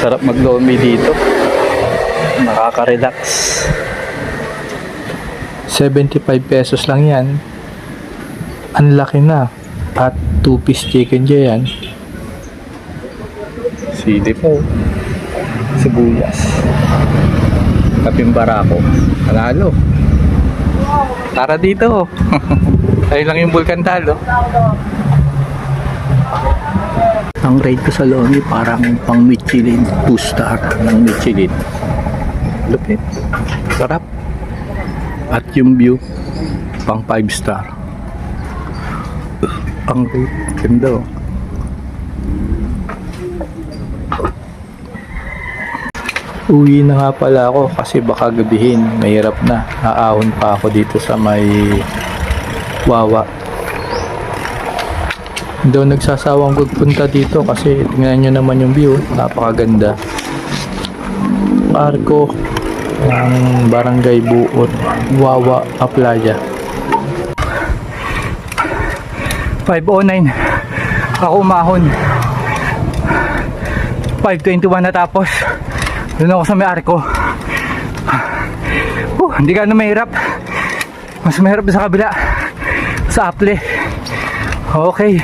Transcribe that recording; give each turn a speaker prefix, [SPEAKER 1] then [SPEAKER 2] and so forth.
[SPEAKER 1] Sarap mag-lomi dito. Nakaka-relax. 75 pesos lang yan. Ang laki na. At 2-piece chicken dyan. Sili po. Sibuyas. Kaping barako. Panalo. Tara dito. Ayun lang yung Bulkan talo. Ang rate ko sa Lomi parang pang Michelin 2-star ng Michelin. Lupit. Sarap. At yung view pang 5-star. Ang rate. Ganda oh. Uwi na nga pala ako kasi baka gabihin. Mahirap na. Aahon pa ako dito sa may Wawa. Hindi ako nagsasawang pagpunta dito kasi tingnan nyo naman yung view. Napakaganda. Arko ng Barangay Buot, Wawa, Aplaya. 5:09 ako umahon. 5:21 natapos. Doon ako sa may Arko. Hindi ka na mahirap. Mas mahirap sa kabila. Sa Aple. Okay.